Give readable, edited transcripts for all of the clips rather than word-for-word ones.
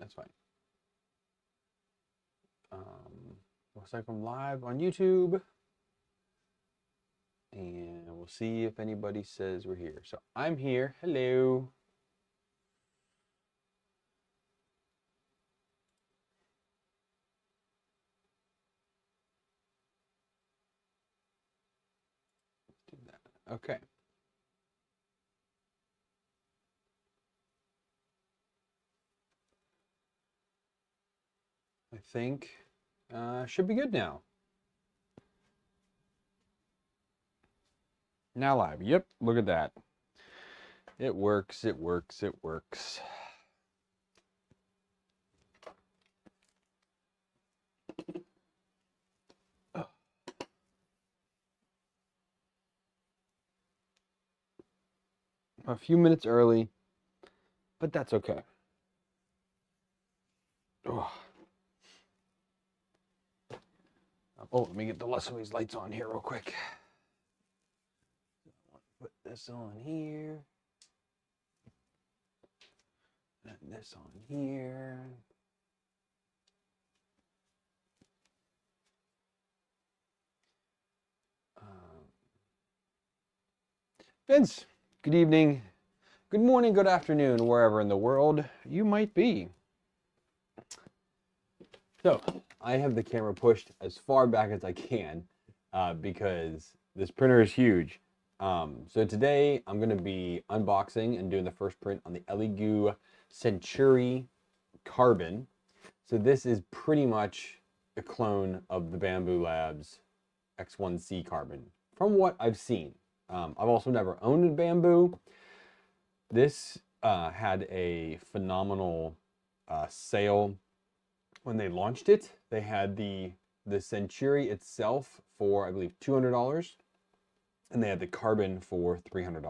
That's fine. Looks like I'm live on YouTube. And we'll see if anybody says we're here. So I'm here. Hello. Let's do that. Okay. I think should be good now. Now live. Yep, look at that. It works, it works, it works. A few minutes early, but that's okay. Oh, let me get the Leslie's lights on here real quick. Put this on here. And this on here. Vince, good evening, good morning, good afternoon, wherever in the world you might be. So, I have the camera pushed as far back as I can because this printer is huge. So today I'm going to be unboxing and doing the first print on the Elegoo Centauri Carbon. So this is pretty much a clone of the Bamboo Labs X1C Carbon from what I've seen. I've also never owned a Bamboo. This had a phenomenal sale when they launched it. They had the Centauri itself for, I believe, $200, and they had the Carbon for $300,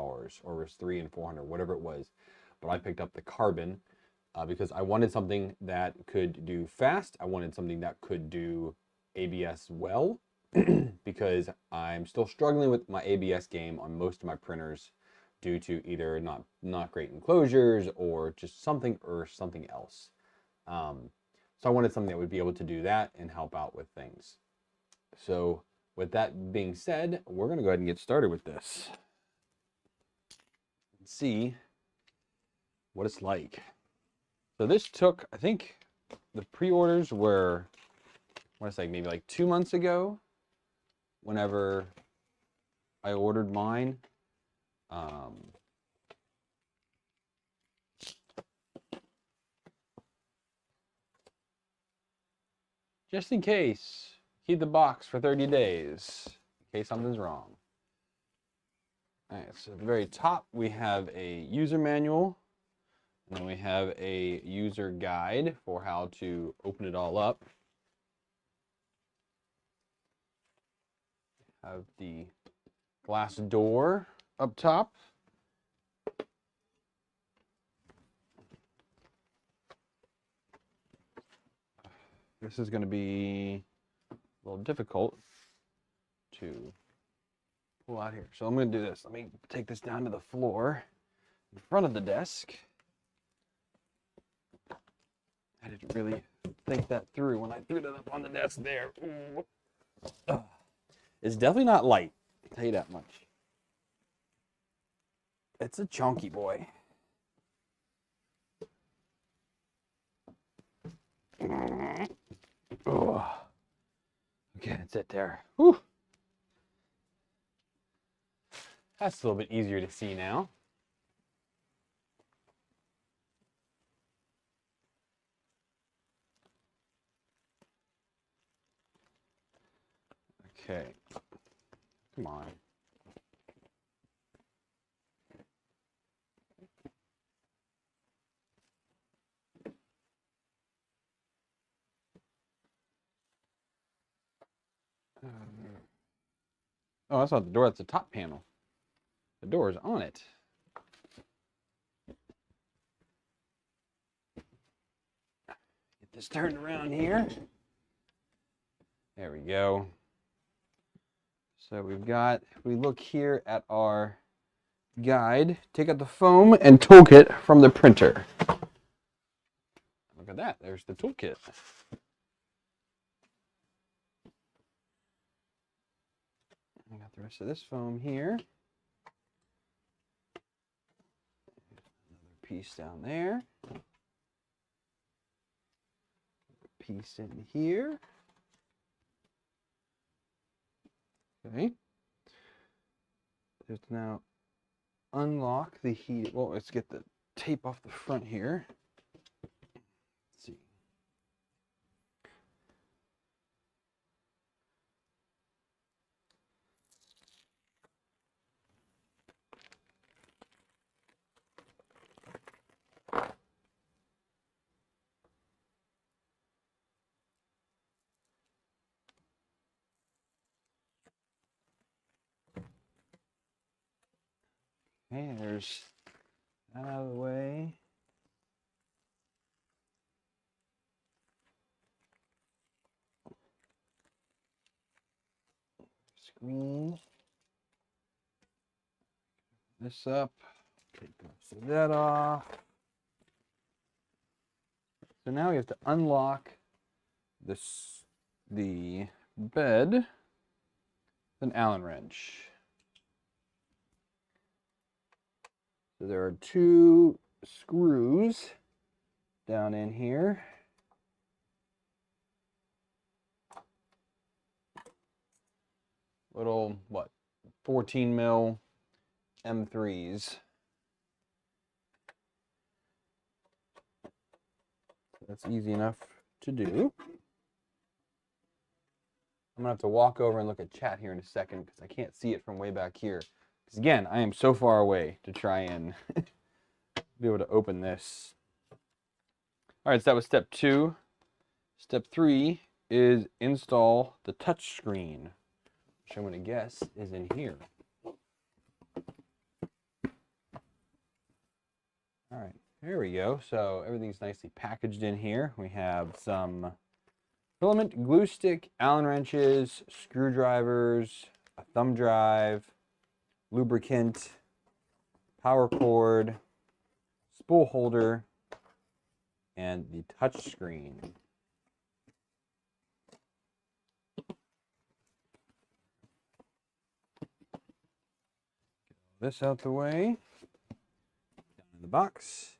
or it was $300 and $400, whatever it was. But I picked up the Carbon because I wanted something that could do fast. I wanted something that could do ABS well. Because I'm still struggling with my ABS game on most of my printers due to either not great enclosures or just something else. So I wanted something that would be able to do that and help out with things. So with that being said, we're going to go ahead and get started with this. Let's see what it's like. So this took, I think the pre-orders were, I want to say maybe like 2 months ago. Whenever I ordered mine, just in case, keep the box for 30 days in case something's wrong. All right, so at the very top we have a user manual, and then we have a user guide for how to open it all up. Have the glass door up top. This is going to be a little difficult to pull out here. So I'm going to do this. Let me take this down to the floor in front of the desk. I didn't really think that through when I threw it up on the desk there. It's definitely not light, I'll tell you that much. It's a chunky boy. Oh. Okay, that's it there. Whew. That's a little bit easier to see now. Okay, come on. Oh, that's not the door, that's the top panel. The door is on it. Get this turned around here. There we go. So we've got, if we look here at our guide, take out the foam and toolkit from the printer. I've Look at that. There's the toolkit. I got the rest of this foam here. Another piece down there. Piece in here. Okay. Let's now unlock the heat. Well, let's get the tape off the front here. Let's see. Okay, there's that out of the way. Screen. This up. Take that off. So now we have to unlock the bed with an Allen wrench. So there are 2 screws down in here. Little, what, 14 mil M3s. That's easy enough to do. I'm gonna have to walk over and look at chat here in a second because I can't see it from way back here. Because again, I am so far away to try and be able to open this. All right, so that was step 2. Step 3 is install the touch screen, which I'm going to guess is in here. All right, there we go. So everything's nicely packaged in here. We have some filament, glue stick, Allen wrenches, screwdrivers, a thumb drive, lubricant, power cord, spool holder, and the touch screen. Get this out the way. Down in the box.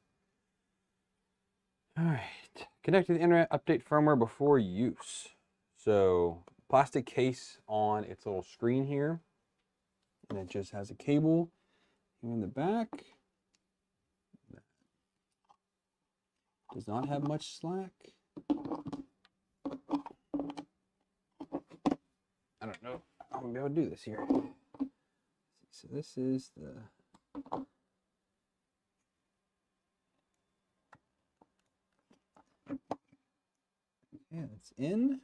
All right. Connect to the internet, update firmware before use. So plastic case on its little screen here. And it just has a cable here in the back. Does not have much slack. I don't know how I'm gonna be able to do this here. So this is the it's in.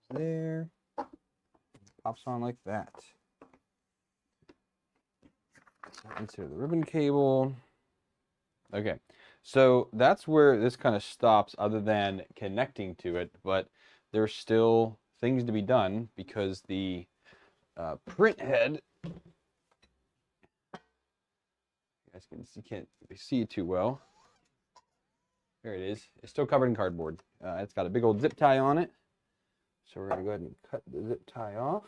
There. Pops on like that. So insert the ribbon cable. Okay, so that's where this kind of stops other than connecting to it, but there's still things to be done because the print head, you guys can't see it too well. There it is. It's still covered in cardboard. It's got a big old zip tie on it. So we're going to go ahead and cut the zip tie off.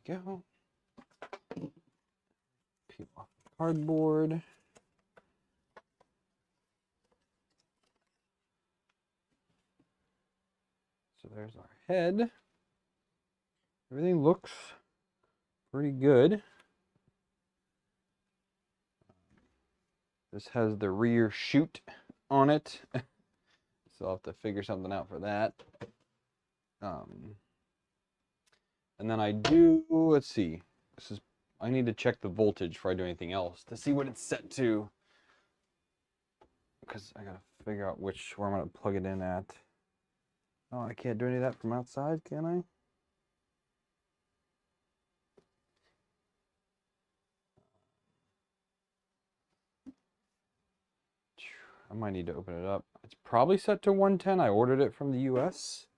There we go. Peel off the cardboard. So there's our head. Everything looks pretty good. This has the rear chute on it. So I'll have to figure something out for that. And then I do, let's see. I need to check the voltage before I do anything else to see what it's set to. Because I gotta figure out where I'm gonna plug it in at. Oh, I can't do any of that from outside, can I? I might need to open it up. It's probably set to 110. I ordered it from the US.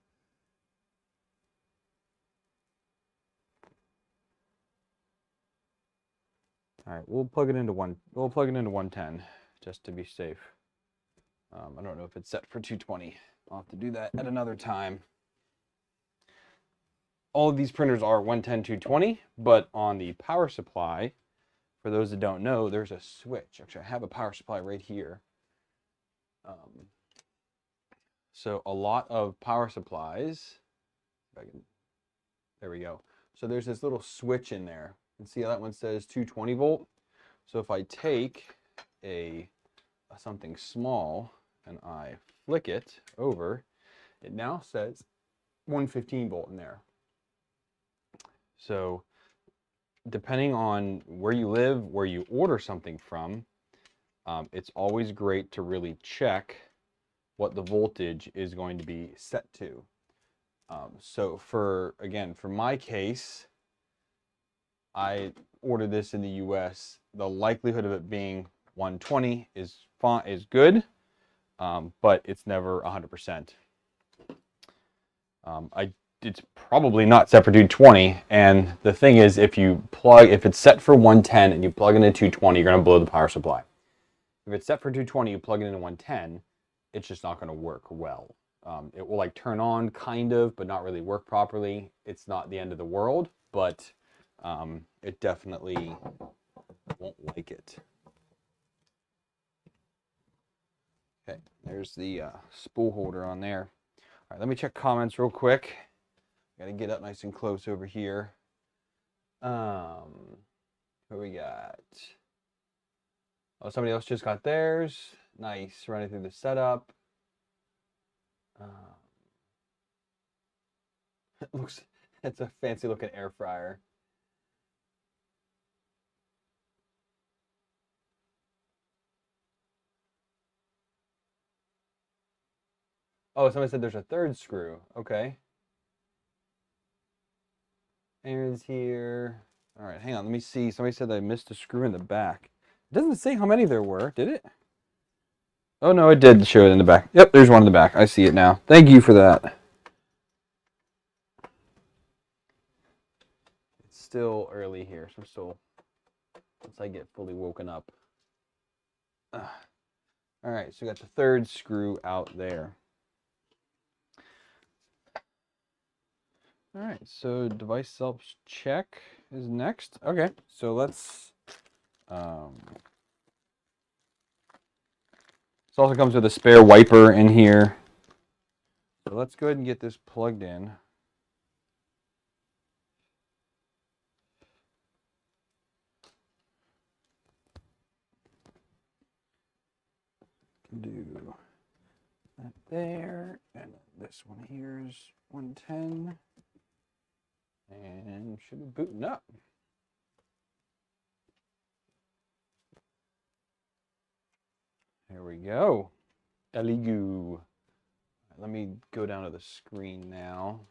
All right, we'll plug it into 110 just to be safe. I don't know if it's set for 220. I'll have to do that at another time. All of these printers are 110, 220, but on the power supply, for those that don't know, there's a switch. Actually, I have a power supply right here. So a lot of power supplies, there we go. So there's this little switch in there. And see how that one says 220 volt? So if I take something small and I flick it over, it now says 115 volt in there. So depending on where you live, where you order something from, it's always great to really check what the voltage is going to be set to. So for my case, I ordered this in the US. The likelihood of it being 120 is good, but it's never 100%. It's probably not set for 220, and the thing is, if it's set for 110 and you plug in a 220, you're going to blow the power supply. If it's set for 220, you plug it into 110, it's just not going to work well. It will like turn on kind of, but not really work properly. It's not the end of the world, but it definitely won't like it. Okay, there's the spool holder on there. All right, let me check comments real quick. Got to get up nice and close over here. What we got? Oh, somebody else just got theirs. Nice, running through the setup. It's a fancy looking air fryer. Oh, somebody said there's a third screw. Okay. Aaron's here. All right, hang on. Let me see. Somebody said I missed a screw in the back. It doesn't say how many there were, did it? Oh, no, it did show it in the back. Yep, there's one in the back. I see it now. Thank you for that. It's still early here, so once I get fully woken up. All right, so we got the third screw out there. All right, so device self check is next. Okay, so let's. This also comes with a spare wiper in here. So let's go ahead and get this plugged in. Do that there, and this one here is 110. And should be booting up. There we go. Elegoo. Let me go down to the screen now.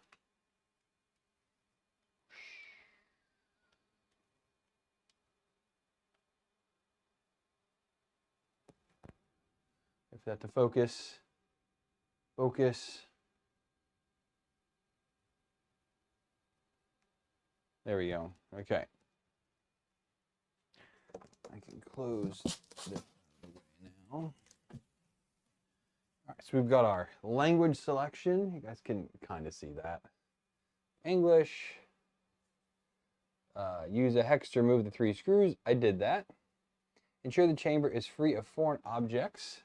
If that to focus. Focus. There we go. Okay. I can close this now. All right, so we've got our language selection. You guys can kind of see that. English. Use a hex to remove the 3 screws. I did that. Ensure the chamber is free of foreign objects.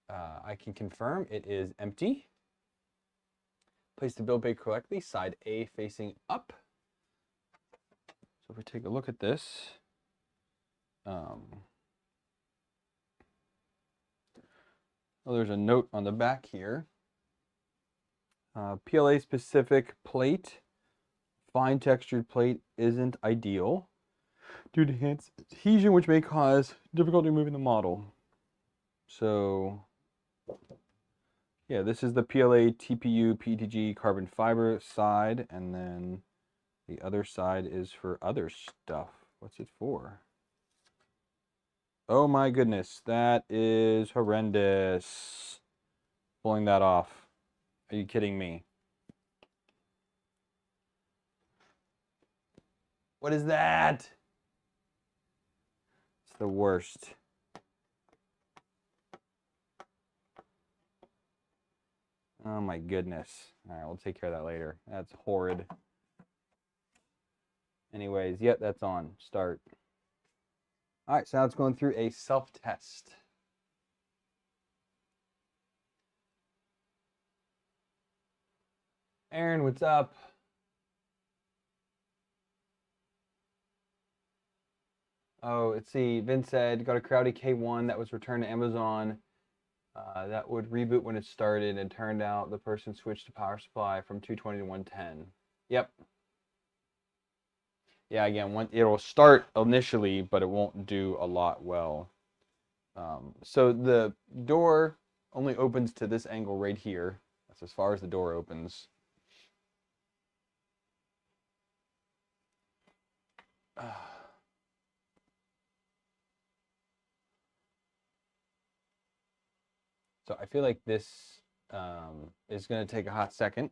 I can confirm it is empty. Place the build bay correctly. Side A facing up. So if we take a look at this, oh, there's a note on the back here. PLA specific plate, fine textured plate isn't ideal due to enhanced adhesion, which may cause difficulty moving the model. So yeah, this is the PLA TPU PETG carbon fiber side, and then the other side is for other stuff. What's it for? Oh my goodness, that is horrendous. Pulling that off. Are you kidding me? What is that? the worst. Oh my goodness. All right, we'll take care of that later. That's horrid. Anyways, yep, that's on. Start. All right, so now it's going through a self-test. Aaron, what's up? Oh, let's see. Vince said, got a Crowdy K1 that was returned to Amazon. That would reboot when it started, and turned out the person switched the power supply from 220 to 110. Yep. Yeah, again, it'll start initially, but it won't do a lot well. So the door only opens to this angle right here. That's as far as the door opens. So I feel like this is going to take a hot second.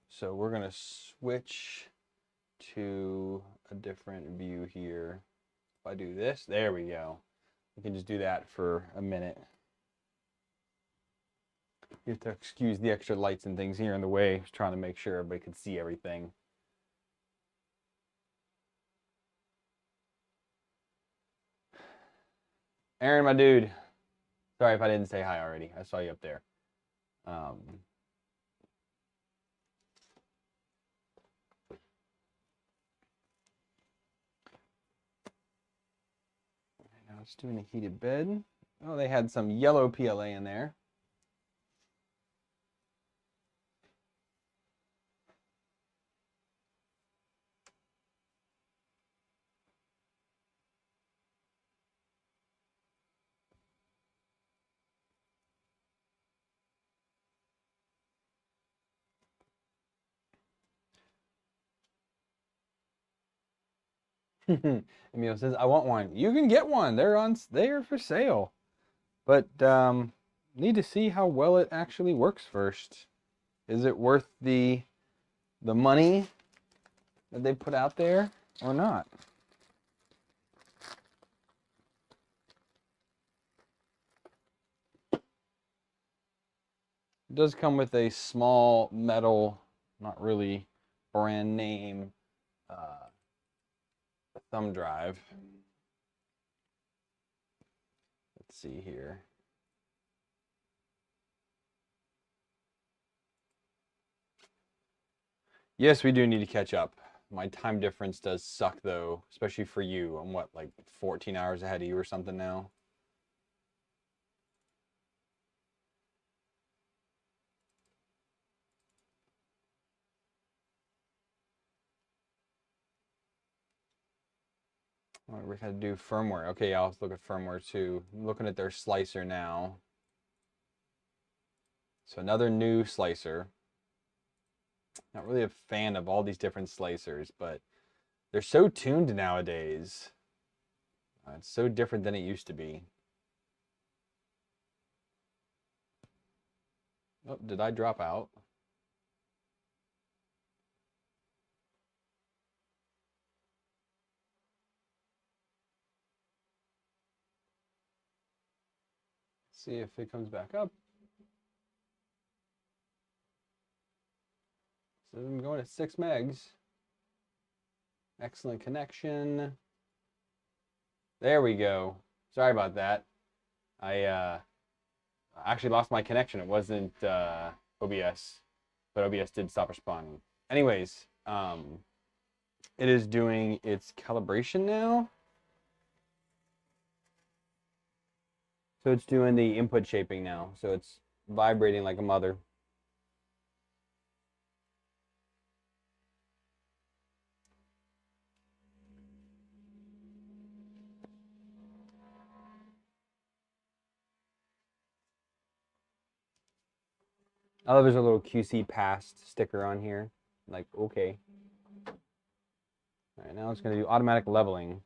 So we're going to switch to a different view here. If I do this, there we go. We can just do that for a minute. You have to excuse the extra lights and things here in the way. I was trying to make sure everybody could see everything. Aaron, my dude. Sorry if I didn't say hi already. I saw you up there. Now it's doing a heated bed. Oh, they had some yellow PLA in there. Emil says, I want one. You can get one. They're for sale. But need to see how well it actually works first. Is it worth the money that they put out there or not? It does come with a small metal, not really brand name thumb drive. Let's see here. Yes, we do need to catch up. My time difference does suck though, especially for you. I'm what, like 14 hours ahead of you or something now? All right, we're gonna do firmware. Okay, yeah, let's look at firmware too. I'm looking at their slicer now. So another new slicer. Not really a fan of all these different slicers, but they're so tuned nowadays. It's so different than it used to be. Oh, did I drop out? See if it comes back up. So I'm going at 6 megs. Excellent connection. There we go. Sorry about that. I actually lost my connection. It wasn't OBS, but OBS did stop responding. Anyways, it is doing its calibration now. So it's doing the input shaping now. So it's vibrating like a mother. I love there's a little QC passed sticker on here. Like, okay. All right, now it's going to do automatic leveling.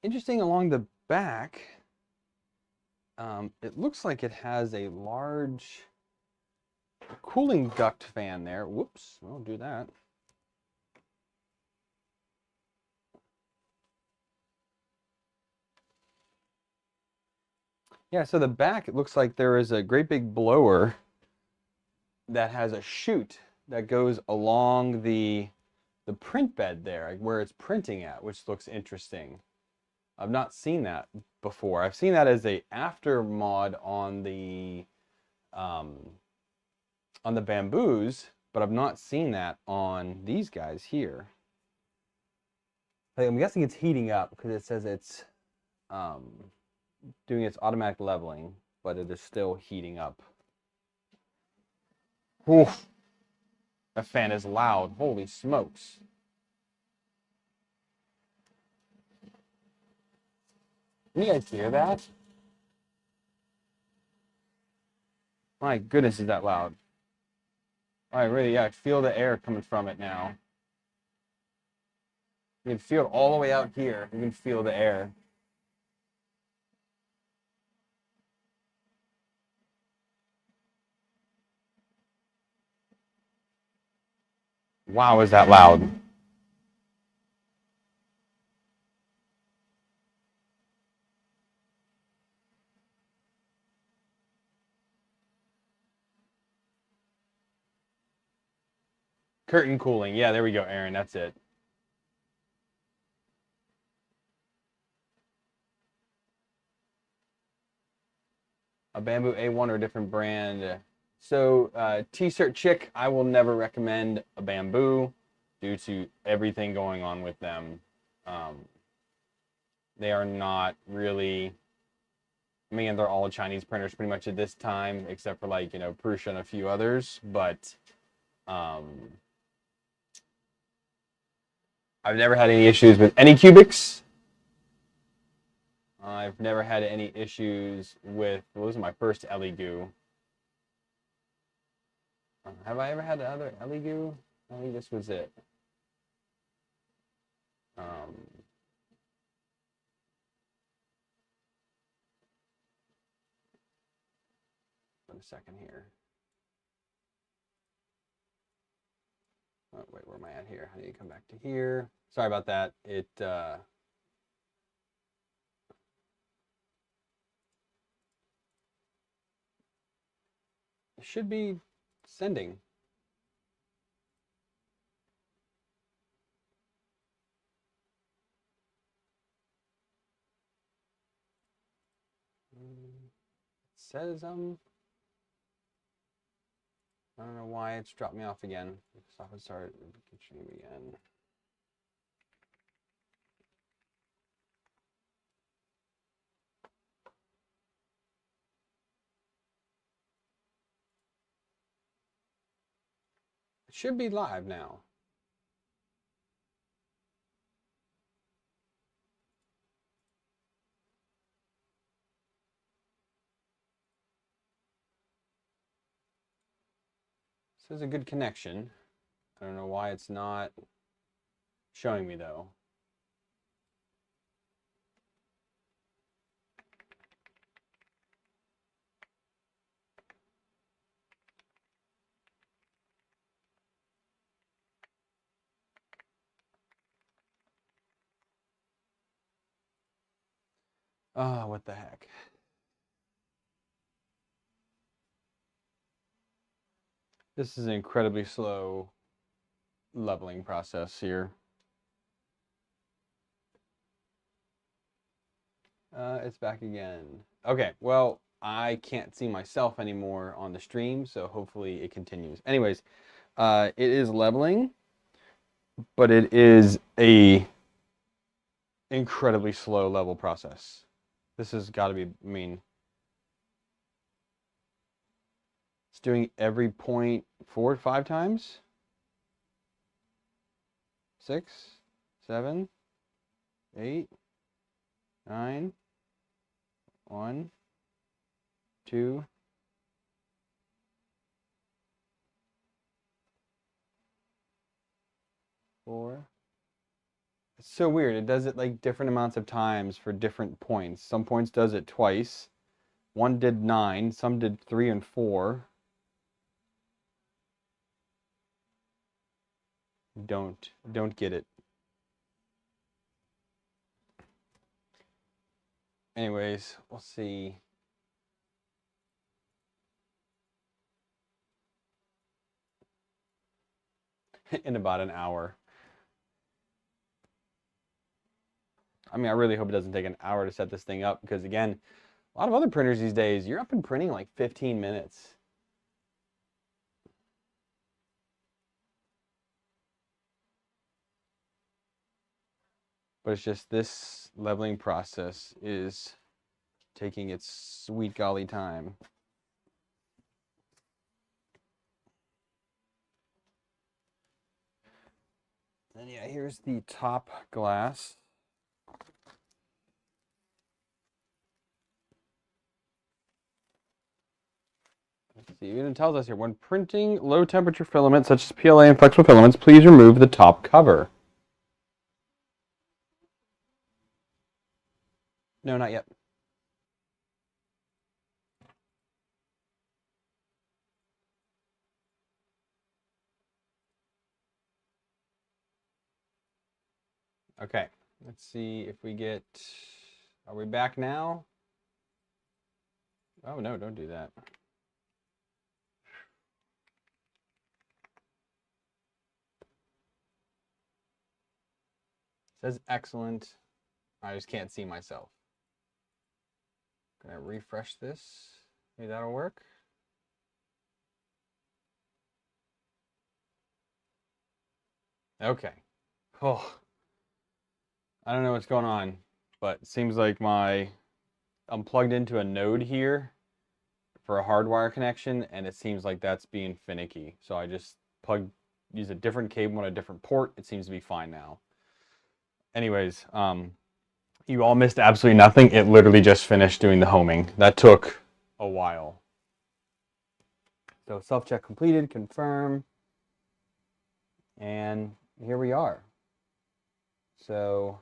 Interesting along the back, it looks like it has a large cooling duct fan there. Whoops, I'll do that. Yeah, so the back, it looks like there is a great big blower that has a chute that goes along the print bed there, like where it's printing at, which looks interesting. I've not seen that before. I've seen that as a after mod on the bamboos, but I've not seen that on these guys here. I'm guessing it's heating up because it says it's doing its automatic leveling, but it is still heating up. Oof. That fan is loud. Holy smokes. Can you guys hear that? My goodness, is that loud. All right, really, yeah, I feel the air coming from it now. You can feel it all the way out here. You can feel the air. Wow, is that loud? Curtain cooling. Yeah, there we go, Aaron. That's it. A Bamboo A1 or a different brand. So, T-shirt chick, I will never recommend a Bamboo due to everything going on with them. They are not really. I mean, they're all Chinese printers pretty much at this time, except for like, Prusa and a few others. But I've never had any issues with any cubics. I've never had any issues with, well, this is my first Elegoo. Have I ever had another Elegoo? I think this was it. A second here. Oh, wait, where am I at here? I need to come back to here. Sorry about that. It should be sending. It says I don't know why it's dropped me off again. Stop and start stream again. It should be live now. This is a good connection. I don't know why it's not showing me though. Oh, what the heck. This is an incredibly slow leveling process here. It's back again. Okay, well, I can't see myself anymore on the stream, so hopefully it continues. Anyways, it is leveling, but it is a incredibly slow level process. This has got to be, I mean, it's doing every point 4 or 5 times. 6, 7, 8, 9, 1, 2, 4, It's so weird. It does it like different amounts of times for different points. Some points does it twice. One did 9, some did 3 and 4. Don't get it. Anyways, we'll see. In about an hour. I mean, I really hope it doesn't take an hour to set this thing up because, again, a lot of other printers these days, you're up and printing like 15 minutes. But it's just this leveling process is taking its sweet golly time. And yeah, here's the top glass. Let's see, it tells us here, when printing low temperature filaments such as PLA and flexible filaments, please remove the top cover. No, not yet. Okay, let's see if we get, are we back now? Oh no, don't do that. It says excellent. I just can't see myself. Gonna refresh this. Maybe that'll work. Okay. Oh, I don't know what's going on, but it seems like I'm plugged into a node here for a hardwire connection, and it seems like that's being finicky. So I just use a different cable on a different port. It seems to be fine now. Anyways, you all missed absolutely nothing. It literally just finished doing the homing. That took a while. So self-check completed, confirm, and here we are. So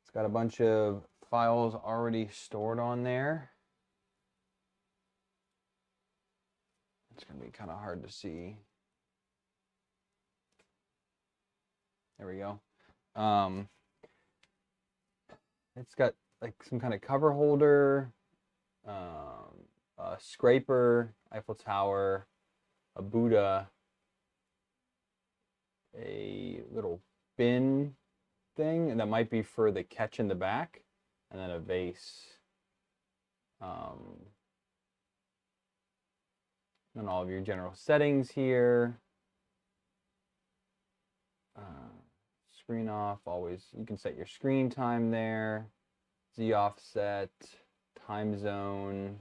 it's got a bunch of files already stored on there. It's gonna be kind of hard to see. There we go. It's got like some kind of cover holder, a scraper, Eiffel Tower, a Buddha, a little bin thing, and that might be for the catch in the back, and then a vase. And all of your general settings here. Screen off, always, you can set your screen time there. Z offset, time zone.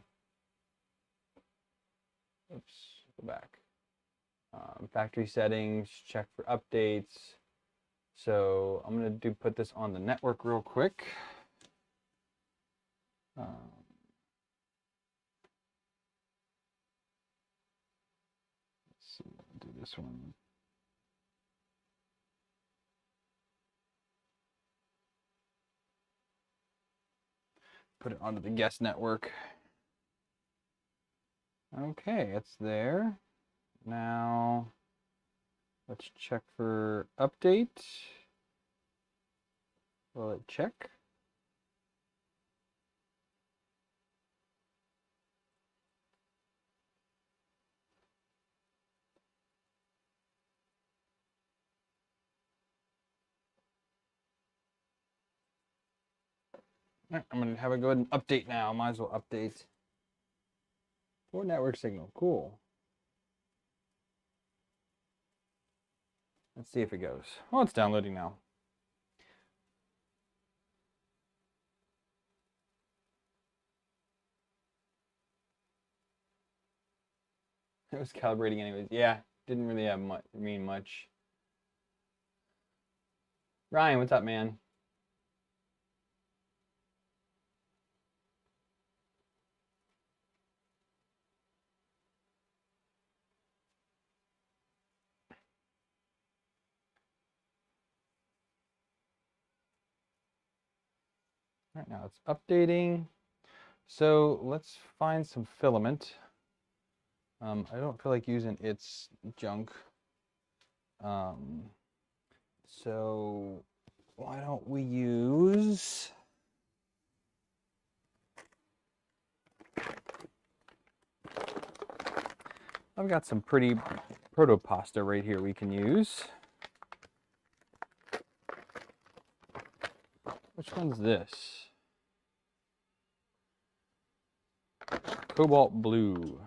Oops, go back. Factory settings, check for updates. So I'm gonna put this on the network real quick. Let's see, I'll do this one. Put it onto the guest network. Okay, it's there. Now, let's check for update. Will it check? Right, I'm going to have it go ahead and update now. Might as well update. For network signal. Cool. Let's see if it goes. Oh, it's downloading now. It was calibrating anyways. Yeah, didn't really have mean much. Ryan, what's up, man? All right, now it's updating. So let's find some filament. I don't feel like using its junk. So why don't we use... I've got some pretty proto-pasta right here we can use. Which one's this? Cobalt blue.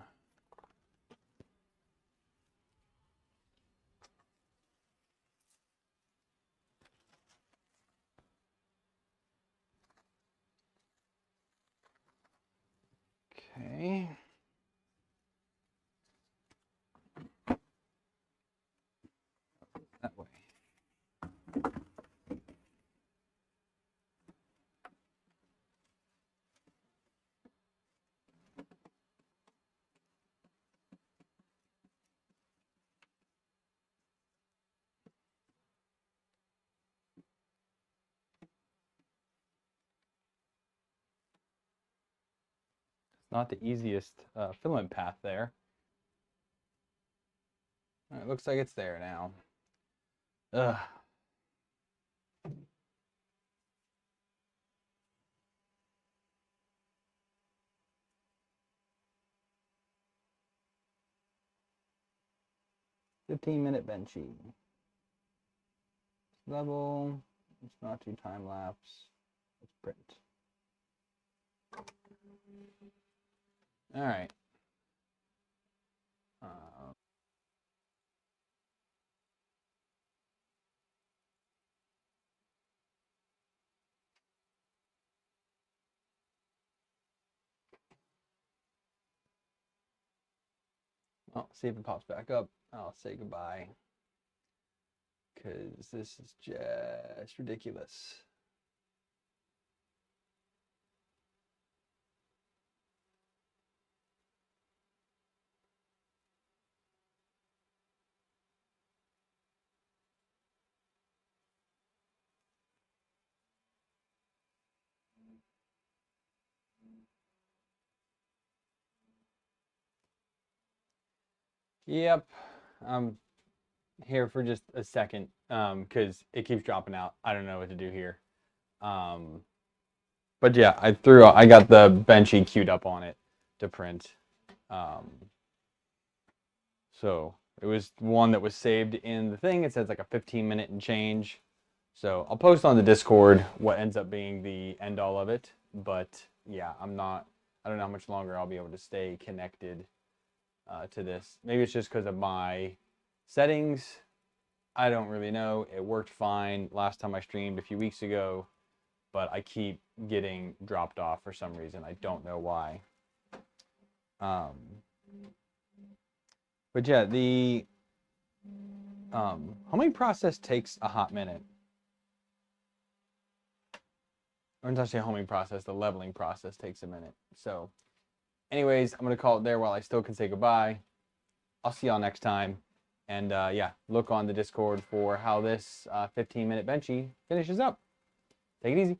Okay. That way. Not the easiest filament path there. All right, looks like it's there now. Ugh. "15-minute benchy. Level. It's not too time lapse. Let's print. All right. Well, see if it pops back up. I'll say goodbye. Because this is just ridiculous. Yep. I'm here for just a second because it keeps dropping out. I don't know what to do here. But yeah, I got the benchy queued up on it to print. So it was one that was saved in the thing. It says like a 15-minute and change. So I'll post on the Discord what ends up being the end all of it. But yeah, I don't know how much longer I'll be able to stay connected to this. Maybe it's just because of my settings. I don't really know. It worked fine last time I streamed a few weeks ago, but I keep getting dropped off for some reason. I don't know why. But yeah, the homing process takes a hot minute. Or not say homing process, the leveling process takes a minute. So anyways, I'm going to call it there while I still can say goodbye. I'll see y'all next time. And yeah, look on the Discord for how this 15-minute benchy finishes up. Take it easy.